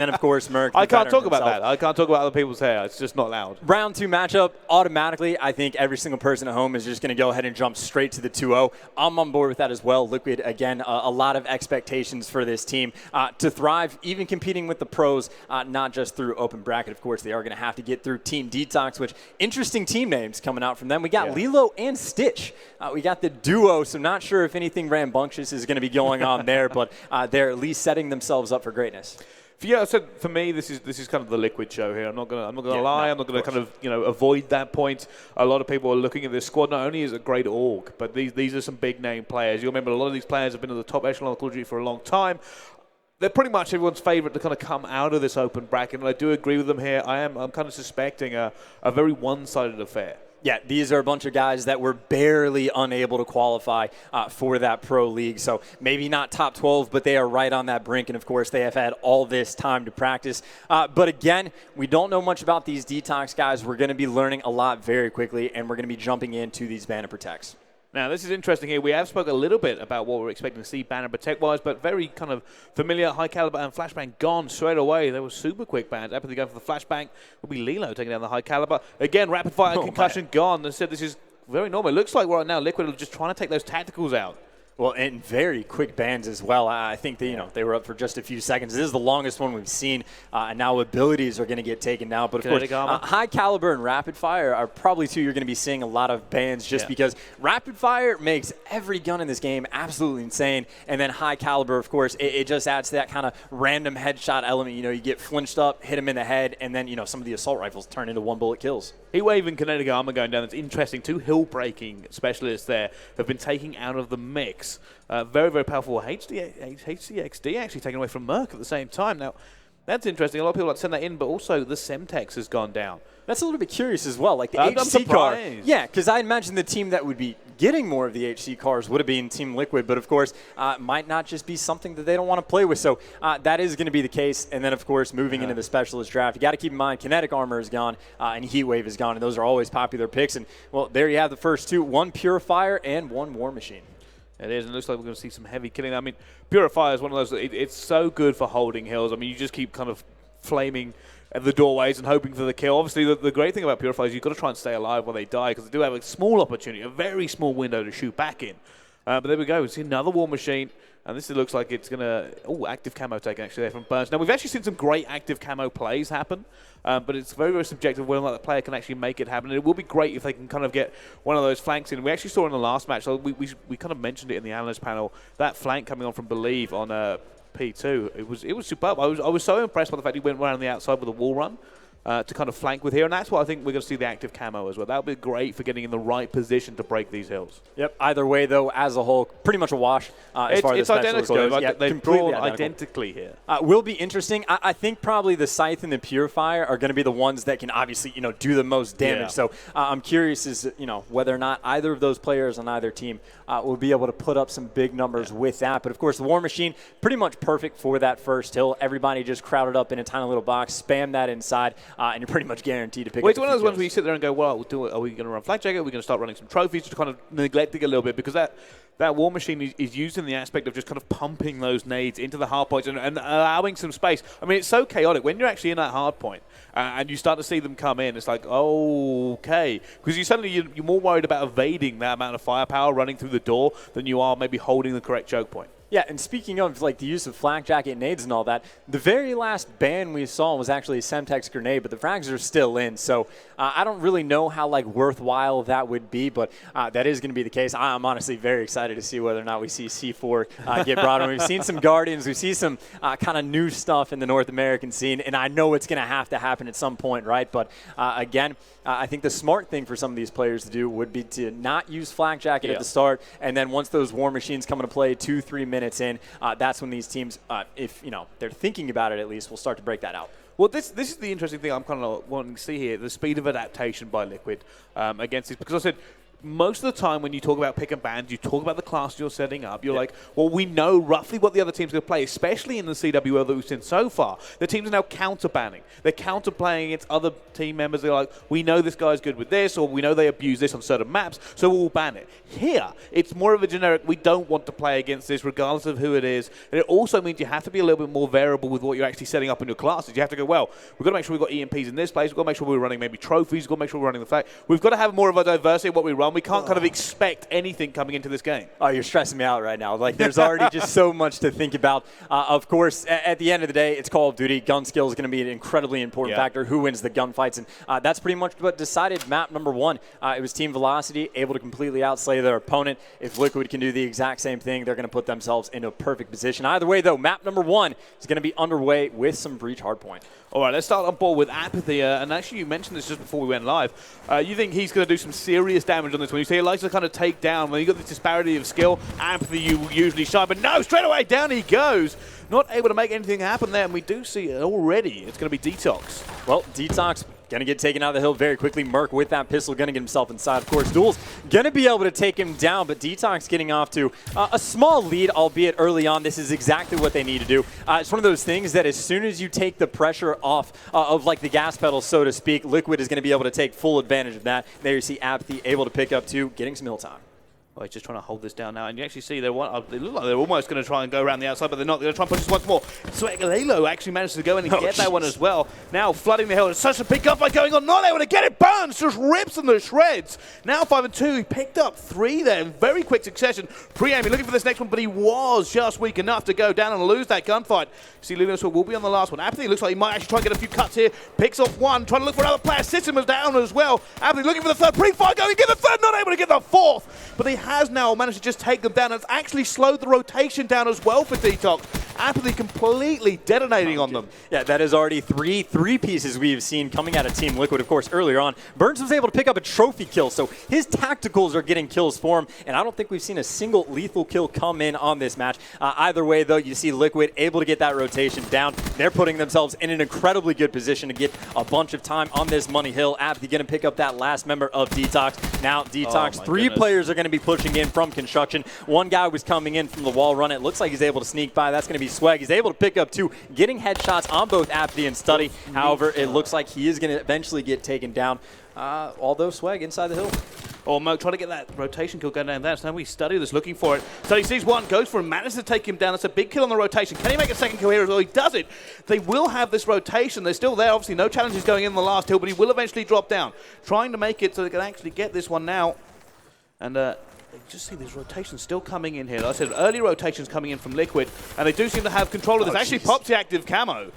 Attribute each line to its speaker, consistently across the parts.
Speaker 1: And, of course, Merc.
Speaker 2: I can't talk about that. I can't talk about other people's hair. It's just not allowed.
Speaker 1: Round 2 matchup, automatically, I think every single person at home is just going to go ahead and jump straight to the 2-0. I'm on board with that as well. Liquid, again, a lot of expectations for this team to thrive, even competing with the pros, not just through open bracket. Of course, they are going to have to get through Team Detox, which interesting team names coming out from them. We got Lilo and Stitch. We got the duo, so not sure if anything rambunctious is going to be going on there, but they're at least setting themselves up for greatness.
Speaker 2: Yeah, so for me, this is kind of the Liquid show here. I'm not gonna lie.
Speaker 1: No,
Speaker 2: I'm not gonna kind of avoid that point. A lot of people are looking at this squad. Not only is it a great org, but these are some big name players. You remember a lot of these players have been at the top echelon of Call of Duty for a long time. They're pretty much everyone's favorite to kind of come out of this open bracket, and I do agree with them here. I'm kind of suspecting a very one-sided affair.
Speaker 1: Yeah, these are a bunch of guys that were barely unable to qualify for that pro league. So maybe not top 12, but they are right on that brink. And, of course, they have had all this time to practice. But, again, we don't know much about these Detox guys. We're going to be learning a lot very quickly, and we're going to be jumping into these Banner Protects.
Speaker 2: Now, this is interesting here. We have spoken a little bit about what we're expecting to see Banner Protect-wise, but very kind of familiar. High Caliber and Flashbang gone straight away. They were super quick bans. Apathy going for the Flashbang. Will be Lilo taking down the High Caliber. Again, Rapid Fire and Concussion gone. They said this is very normal. It looks like right now Liquid are just trying to take those tacticals out.
Speaker 1: Well, and very quick bans as well. I think they were up for just a few seconds. This is the longest one we've seen, and now abilities are going to get taken down. But, of course, High Caliber and Rapid Fire are probably two you're going to be seeing a lot of bans just because Rapid Fire makes every gun in this game absolutely insane. And then High Caliber, of course, it just adds to that kind of random headshot element. You get flinched up, hit him in the head, and then, some of the assault rifles turn into one-bullet kills.
Speaker 2: Heatwave and Kinetic Armor going down. That's interesting. Two hill-breaking specialists there have been taken out of the mix. Very, very powerful HCXD actually taken away from Merc at the same time. Now, that's interesting. A lot of people like to send that in, but also the Semtex has gone down.
Speaker 1: That's a little bit curious as well. Like the HC car. Yeah, because I imagine the team that would be getting more of the HC cars would have been Team Liquid, but of course, might not just be something that they don't want to play with. So that is going to be the case. And then, of course, moving into the specialist draft, you got to keep in mind Kinetic Armor is gone and Heatwave is gone, and those are always popular picks. And, well, there you have the first two, one Purifier and one War Machine.
Speaker 2: It is, and it looks like we're going to see some heavy killing. I mean, Purifier is one of those, it's so good for holding hills. I mean, you just keep kind of flaming at the doorways and hoping for the kill. Obviously, the great thing about Purifier is you've got to try and stay alive while they die, because they do have a small opportunity, a very small window to shoot back in. But there we go. We see another War Machine, and this looks like it's going to... Oh, active camo taken actually there from Burns. Now, we've actually seen some great active camo plays happen, but it's very, very subjective whether or not the player can actually make it happen. And it will be great if they can kind of get one of those flanks in. We actually saw in the last match, so we kind of mentioned it in the analyst panel, that flank coming on from Believe on P2, it was superb. I was so impressed by the fact he went around the outside with a wall run to kind of flank with here, and that's what I think we're going to see the active camo as well. That would be great for getting in the right position to break these hills.
Speaker 1: Yep. Either way, though, as a whole, pretty much a wash as far as the
Speaker 2: identical.
Speaker 1: Yeah,
Speaker 2: they've drawn identically here.
Speaker 1: Will be interesting. I think probably the Scythe and the Purifier are going to be the ones that can obviously do the most damage. Yeah. So I'm curious as whether or not either of those players on either team will be able to put up some big numbers with that. But of course, the War Machine pretty much perfect for that first hill. Everybody just crowded up in a tiny little box, spam that inside. And you're pretty much guaranteed to pick up.
Speaker 2: It's one of those ones where you sit there and go, well, are we going to run Flag Jacket? Are we going to start running some trophies? Just kind of neglecting a little bit, because that War Machine is used in the aspect of just kind of pumping those nades into the hard points and allowing some space. I mean, it's so chaotic. When you're actually in that hard point and you start to see them come in, it's like, okay. Because you're more worried about evading that amount of firepower running through the door than you are maybe holding the correct choke point.
Speaker 1: Yeah, and speaking of the use of flak jacket nades and all that, the very last ban we saw was actually a Semtex grenade, but the frags are still in. So I don't really know how worthwhile that would be, but that is going to be the case. I'm honestly very excited to see whether or not we see C4 get brought in. We've seen some Guardians, we've seen some kind of new stuff in the North American scene, and I know it's going to have to happen at some point, right? But again, I think the smart thing for some of these players to do would be to not use flak jacket at the start, and then once those War Machines come into play 2-3 minutes in, that's when these teams, if they're thinking about it at least, will start to break that out.
Speaker 2: Well, this is the interesting thing I'm kind of wanting to see here, the speed of adaptation by Liquid against this. Because I said most of the time when you talk about pick and bans, you talk about the class you're setting up. You're like, well, we know roughly what the other team's going to play, especially in the CWL that we've seen so far. The teams are now counter-banning. They're counter-playing against other team members. They're like, we know this guy's good with this, or we know they abuse this on certain maps, so we'll ban it. Here, it's more of a generic, we don't want to play against this regardless of who it is. And it also means you have to be a little bit more variable with what you're actually setting up in your classes. You have to go, well, we've got to make sure we've got EMPs in this place. We've got to make sure we're running maybe trophies. We've got to make sure we're running the flag. We've got to have more of a diversity of what we run. We can't kind of expect anything coming into this game.
Speaker 1: Oh, you're stressing me out right now. Like, there's already just so much to think about. Of course, at the end of the day, it's Call of Duty. Gun skill is going to be an incredibly important factor. Who wins the gunfights? And that's pretty much what decided map number 1. It was Team Velocity, able to completely outslay their opponent. If Liquid can do the exact same thing, they're going to put themselves in a perfect position. Either way, though, map number 1 is going to be underway with some Breach Hardpoint.
Speaker 2: All right, let's start on board with Apathy. And actually, you mentioned this just before we went live. You think he's going to do some serious damage on this one. You say he likes to kind of take down. When you've got this disparity of skill, Apathy, you usually shine. But no, straight away, down he goes. Not able to make anything happen there. And we do see it already. It's going to be Detox.
Speaker 1: Well, Detox going to get taken out of the hill very quickly. Merc with that pistol going to get himself inside. Of course, Duel's going to be able to take him down, but Detox getting off to a small lead, albeit early on. This is exactly what they need to do. It's one of those things that as soon as you take the pressure off of like the gas pedal, so to speak, Liquid is going to be able to take full advantage of that. There you see Apathy able to pick up 2, getting some hill time.
Speaker 2: Oh, he's just trying to hold this down now. And you actually see they look like they're almost going to try and go around the outside, but they're not. They're going to try and push this once more. Swaggalelo actually managed to go in and get that one as well. Now flooding the hill. It's such a big gunfight going on. Not able to get it. Burns just rips them to shreds. Now 5 and 2. He picked up 3 there in very quick succession. Pre-aiming, looking for this next one, but he was just weak enough to go down and lose that gunfight. See, Lunas will be on the last one. Apathy looks like he might actually try and get a few cuts here. Picks off 1, trying to look for another player. System is down as well. Apathy looking for the 3rd. Pre-fire going, get the 3rd. Not able to get the 4th. But he has now managed to just take them down. And it's actually slowed the rotation down as well for Detox. Apathy completely detonating on them.
Speaker 1: Yeah, that is already three pieces we've seen coming out of Team Liquid. Of course, earlier on, Burns was able to pick up a trophy kill, so his tacticals are getting kills for him, and I don't think we've seen a single lethal kill come in on this match. Either way, though, you see Liquid able to get that rotation down. They're putting themselves in an incredibly good position to get a bunch of time on this Money Hill. Apathy going to pick up that last member of Detox. Now, Detox, 3 players are going to be pushing in from construction. 1 guy was coming in from the wall run. It looks like he's able to sneak by. That's going to be Swag. He's able to pick up 2, getting headshots on both Apathy and Study. However, it looks like he is going to eventually get taken down, although Swag inside the hill.
Speaker 2: Oh, Mo trying to get that rotation kill going down there. So now we Study that's looking for it. Study sees 1, goes for him, manages to take him down. That's a big kill on the rotation. Can he make a 2nd kill here as well? He does it. They will have this rotation. They're still there. Obviously, no challenges going in the last hill, but he will eventually drop down. Trying to make it so they can actually get this one now. And you just see these rotations still coming in here. Like I said, early rotations coming in from Liquid, and they do seem to have control of this. Actually pops the active camo.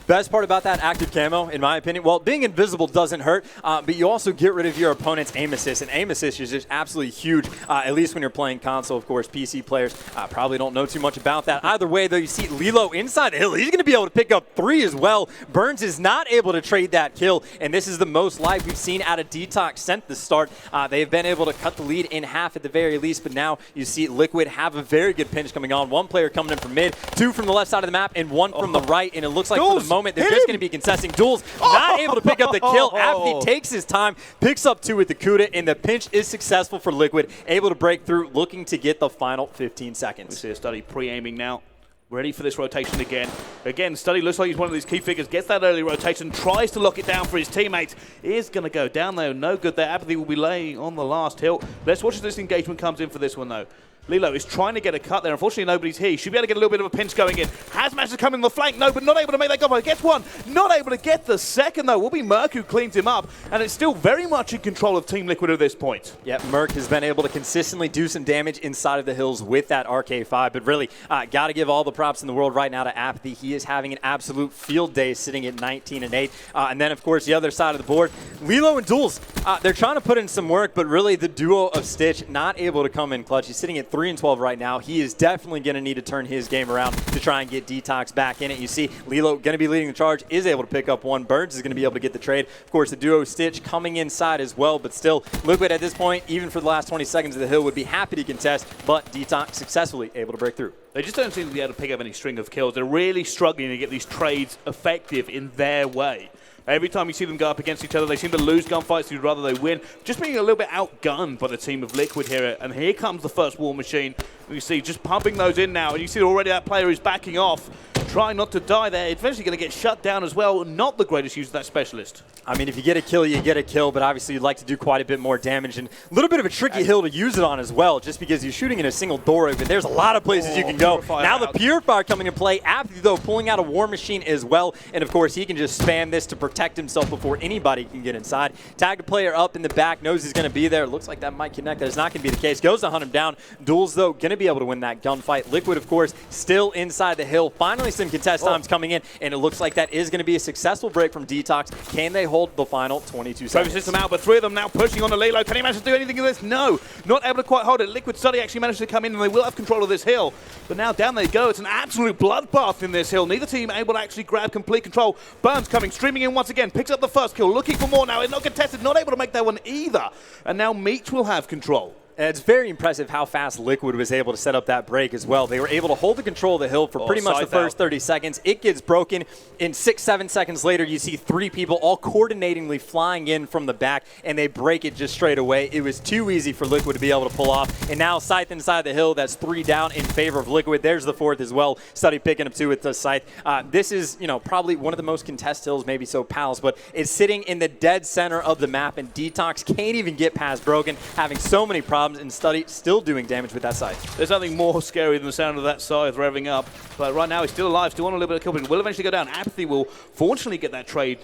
Speaker 1: Best part about that active camo, in my opinion, well, being invisible doesn't hurt, but you also get rid of your opponent's aim assist, and aim assist is just absolutely huge, at least when you're playing console. Of course, PC players probably don't know too much about that. Either way, though, you see Lilo inside the hill. He's going to be able to pick up 3 as well. Burns is not able to trade that kill, and this is the most life we've seen out of Detox since the start. They've been able to cut the lead in half at the very least, but now you see Liquid have a very good pinch coming on. 1 player coming in from mid, 2 from the left side of the map, and 1 from the right, and it looks like for the moment they're just going to be contesting. Duels not able to pick up the kill. Apathy takes his time, picks up 2 with the Kuda, and the pinch is successful for Liquid, able to break through, looking to get the final 15 seconds.
Speaker 2: We see a Study pre-aiming now. Ready for this rotation again. Again, Study looks like he's one of these key figures. Gets that early rotation, tries to lock it down for his teammates. Is going to go down there. No good there. Apathy will be laying on the last hill. Let's watch as this engagement comes in for this one, though. Lilo is trying to get a cut there. Unfortunately, nobody's here. He should be able to get a little bit of a pinch going in. Has managed to come in the flank. No, but not able to make that gunfight. Gets 1. Not able to get the 2nd, though. Will be Merc who cleans him up. And it's still very much in control of Team Liquid at this point.
Speaker 1: Yeah, Merc has been able to consistently do some damage inside of the hills with that RK5. But really, got to give all the props in the world right now to Apathy. He is having an absolute field day, sitting at 19 and 8. And then, of course, the other side of the board, Lilo and Duels. They're trying to put in some work, but really the duo of Stitch not able to come in clutch. He's sitting at 3 and 12 right now. He is definitely going to need to turn his game around to try and get Detox back in it. You see Lilo going to be leading the charge, is able to pick up 1. Burns is going to be able to get the trade. Of course, the duo Stitch coming inside as well, but still Liquid at this point, even for the last 20 seconds of the hill, would be happy to contest, but Detox successfully able to break through.
Speaker 2: They just don't seem to be able to pick up any string of kills. They're really struggling to get these trades effective in their way. Every time you see them go up against each other, they seem to lose gunfights. You'd rather they win. Just being a little bit outgunned by the team of Liquid here. And here comes the first War Machine. You see just pumping those in now. And you see already that player is backing off, trying not to die there. Eventually going to get shut down as well. Not the greatest use of that specialist.
Speaker 1: I mean, if you get a kill, you get a kill, but obviously you'd like to do quite a bit more damage. And a little bit of a tricky hill to use it on as well, just because you're shooting in a single door, but there's a lot of places you can go. Now the Purifier coming into play. Apathy, though, pulling out a War Machine as well. And, of course, he can just spam this to protect himself before anybody can get inside. Tagged a player up in the back, knows he's going to be there. Looks like that might connect. That is not going to be the case. Goes to hunt him down. Duels, though, going to be able to win that gunfight. Liquid, of course, still inside the hill. Finally, some contest times coming in, and it looks like that is going to be a successful break from Detox. Can they hold the final 22 seconds?
Speaker 2: System out, but 3 of them now pushing on the Lilo. Can he manage to do anything in this? No, not able to quite hold it. Liquid Study actually managed to come in, and they will have control of this hill. But now down they go. It's an absolute bloodbath in this hill. Neither team able to actually grab complete control. Burns coming, streaming in once again, picks up the first kill, looking for more now. It's not contested, not able to make that one either. And now Meech will have control.
Speaker 1: It's very impressive how fast Liquid was able to set up that break as well. They were able to hold the control of the hill for pretty much the first 30 seconds. It gets broken. In 6-7 seconds later, you see 3 people all coordinatingly flying in from the back, and they break it just straight away. It was too easy for Liquid to be able to pull off. And now Scythe inside the hill. That's 3 down in favor of Liquid. There's the 4th as well. Study picking up 2 with the Scythe. This is, probably one of the most contested hills, maybe so Pals, but it's sitting in the dead center of the map, and Detox can't even get past Broken, having so many problems, and Study still doing damage with that Scythe.
Speaker 2: There's nothing more scary than the sound of that Scythe revving up. But right now he's still alive, still on a little bit of killing. Will eventually go down. Apathy will fortunately get that trade.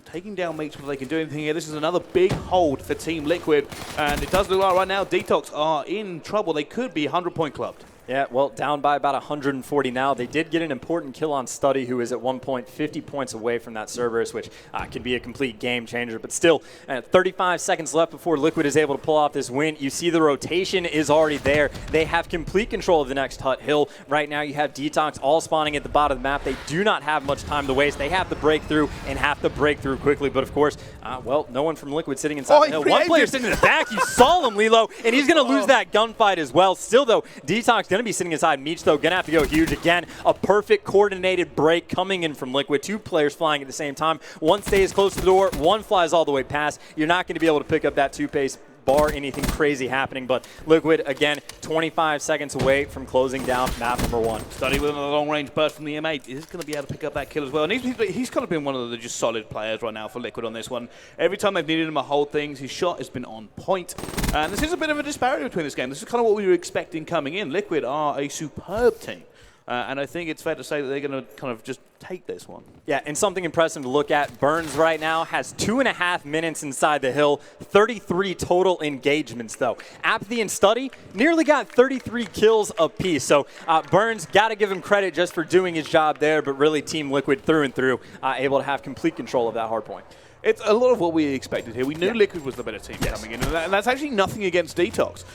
Speaker 2: Taking down Meech before they can do anything here. This is another big hold for Team Liquid. And it does look like right now Detox are in trouble. They could be 100-point clubbed.
Speaker 1: Yeah, well, down by about 140 now. They did get an important kill on Study, who is at one point 50 points away from that Cerberus, which can be a complete game changer. But still, 35 seconds left before Liquid is able to pull off this win. You see the rotation is already there. They have complete control of the next hut hill. Right now, you have Detox all spawning at the bottom of the map. They do not have much time to waste. They have to break through and have to break through quickly. But, of course, no one from Liquid sitting inside the hill. One player sitting in the back. You saw him, Lilo, and he's going to lose that gunfight as well. Still, though, Detox going to be sitting inside. Meech, though, going to have to go huge. Again, a perfect coordinated break coming in from Liquid. 2 players flying at the same time. One stays close to the door. One flies all the way past. You're not going to be able to pick up that 2-pace bar anything crazy happening. But Liquid, again, 25 seconds away from closing down map number 1.
Speaker 2: Study with another long-range burst from the M8. Is going to be able to pick up that kill as well. And he's kind of been one of the just solid players right now for Liquid on this one. Every time they've needed him to hold things, his shot has been on point. And this is a bit of a disparity between this game. This is kind of what we were expecting coming in. Liquid are a superb team. And I think it's fair to say that they're going to kind of just take this one.
Speaker 1: Yeah, and something impressive to look at, Burns right now has 2.5 minutes inside the hill, 33 total engagements, though. Apathy and Study nearly got 33 kills apiece. So Burns, got to give him credit just for doing his job there, but really Team Liquid through and through, able to have complete control of that hard point.
Speaker 2: It's a lot of what we expected here. We knew Liquid was the better team coming in, and that's actually nothing against Detox.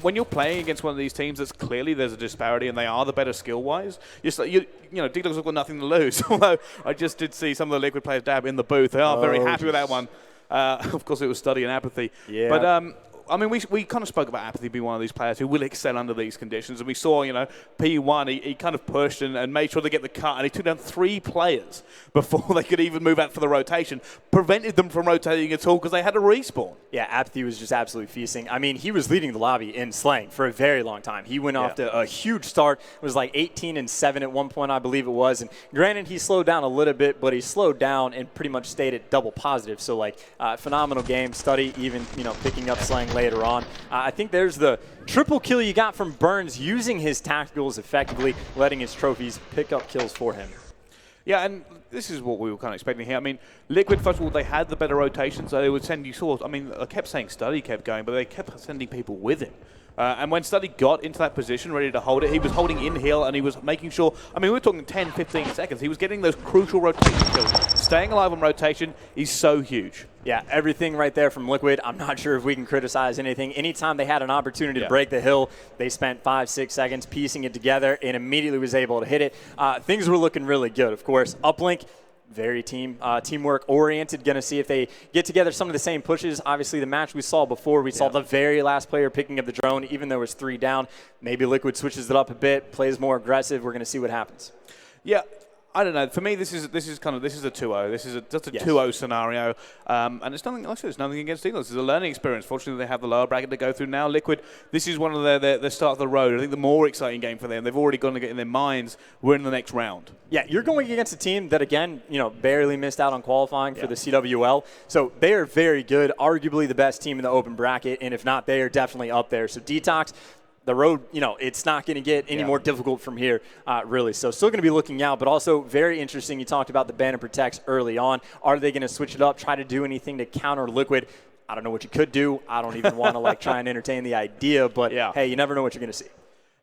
Speaker 2: When you're playing against one of these teams, that's clearly there's a disparity, and they are the better skill-wise. Detox have got nothing to lose. Although I just did see some of the Liquid players dab in the booth. They are very happy with that one. Of course, it was Study and Apathy. Yeah. But I mean, we kind of spoke about Apathy being one of these players who will excel under these conditions. And we saw, P1, he kind of pushed and made sure to get the cut. And he took down 3 players before they could even move out for the rotation. Prevented them from rotating at all because they had to respawn.
Speaker 1: Yeah, Apathy was just absolutely feasting. I mean, he was leading the lobby in slaying for a very long time. He went off to a huge start. It was like 18-7 at one point, I believe it was. And granted, he slowed down a little bit, but he slowed down and pretty much stayed at double positive. So, phenomenal game. Study even, picking up slaying later on. I think there's the triple kill you got from Burns using his tacticals effectively, letting his trophies pick up kills for him.
Speaker 2: Yeah, and this is what we were kind of expecting here. I mean, Liquid, first of all, they had the better rotation, so they would send you swords. I mean, I kept saying Study kept going, but they kept sending people with him. And when Study got into that position, ready to hold it, he was holding in hill and he was making sure, I mean, we were talking 10, 15 seconds. He was getting those crucial rotation kills. Staying alive on rotation is so huge.
Speaker 1: Yeah, everything right there from Liquid. I'm not sure if we can criticize anything. Anytime they had an opportunity to break the hill, they spent 5-6 seconds piecing it together and immediately was able to hit it. Things were looking really good, of course. Uplink, very teamwork oriented. Going to see if they get together some of the same pushes. Obviously, the match we saw before, we saw the very last player picking up the drone, even though it was 3 down. Maybe Liquid switches it up a bit, plays more aggressive. We're going to see what happens.
Speaker 2: Yeah, I don't know. For me, this is a 2-0. This is just a
Speaker 1: Yes.
Speaker 2: 2-0 scenario, and it's nothing. Like I said, it's nothing against England. This is a learning experience. Fortunately, they have the lower bracket to go through now. Liquid. This is one of their start of the road. I think the more exciting game for them. They've already gone to get in their minds. We're in the next round.
Speaker 1: Yeah, you're going against a team that, again, barely missed out on qualifying for the CWL. So they are very good, arguably the best team in the open bracket, and if not, they are definitely up there. So Detox, the road, it's not going to get any more difficult from here, really. So still going to be looking out, but also very interesting. You talked about the ban and protects early on. Are they going to switch it up, try to do anything to counter Liquid? I don't know what you could do. I don't even want to try and entertain the idea, but hey, you never know what you're going to see.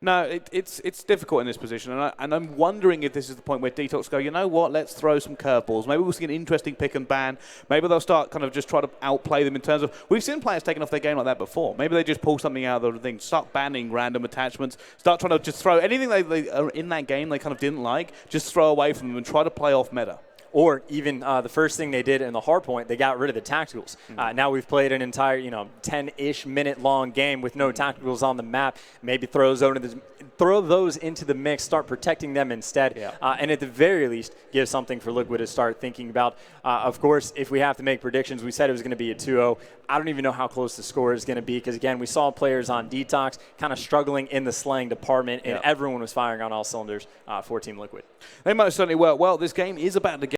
Speaker 2: No, it's difficult in this position, and I'm wondering if this is the point where Detox go, you know what, let's throw some curveballs. Maybe we'll see an interesting pick and ban. Maybe they'll start kind of just try to outplay them in terms of, we've seen players taking off their game like that before. Maybe they just pull something out of the thing, start banning random attachments, start trying to just throw anything they are in that game they kind of didn't like, just throw away from them and try to play off meta.
Speaker 1: Or even the first thing they did in the Hardpoint, they got rid of the tacticals. Now we've played an entire 10-ish minute long game with no tacticals on the map. Maybe throw those into the mix, start protecting them instead, and at the very least give something for Liquid to start thinking about. Of course, if we have to make predictions, we said it was going to be a 2-0. I don't even know how close the score is going to be because, again, we saw players on Detox kind of struggling in the slaying department, and everyone was firing on all cylinders for Team Liquid.
Speaker 2: They most certainly were. Well, this game is about to get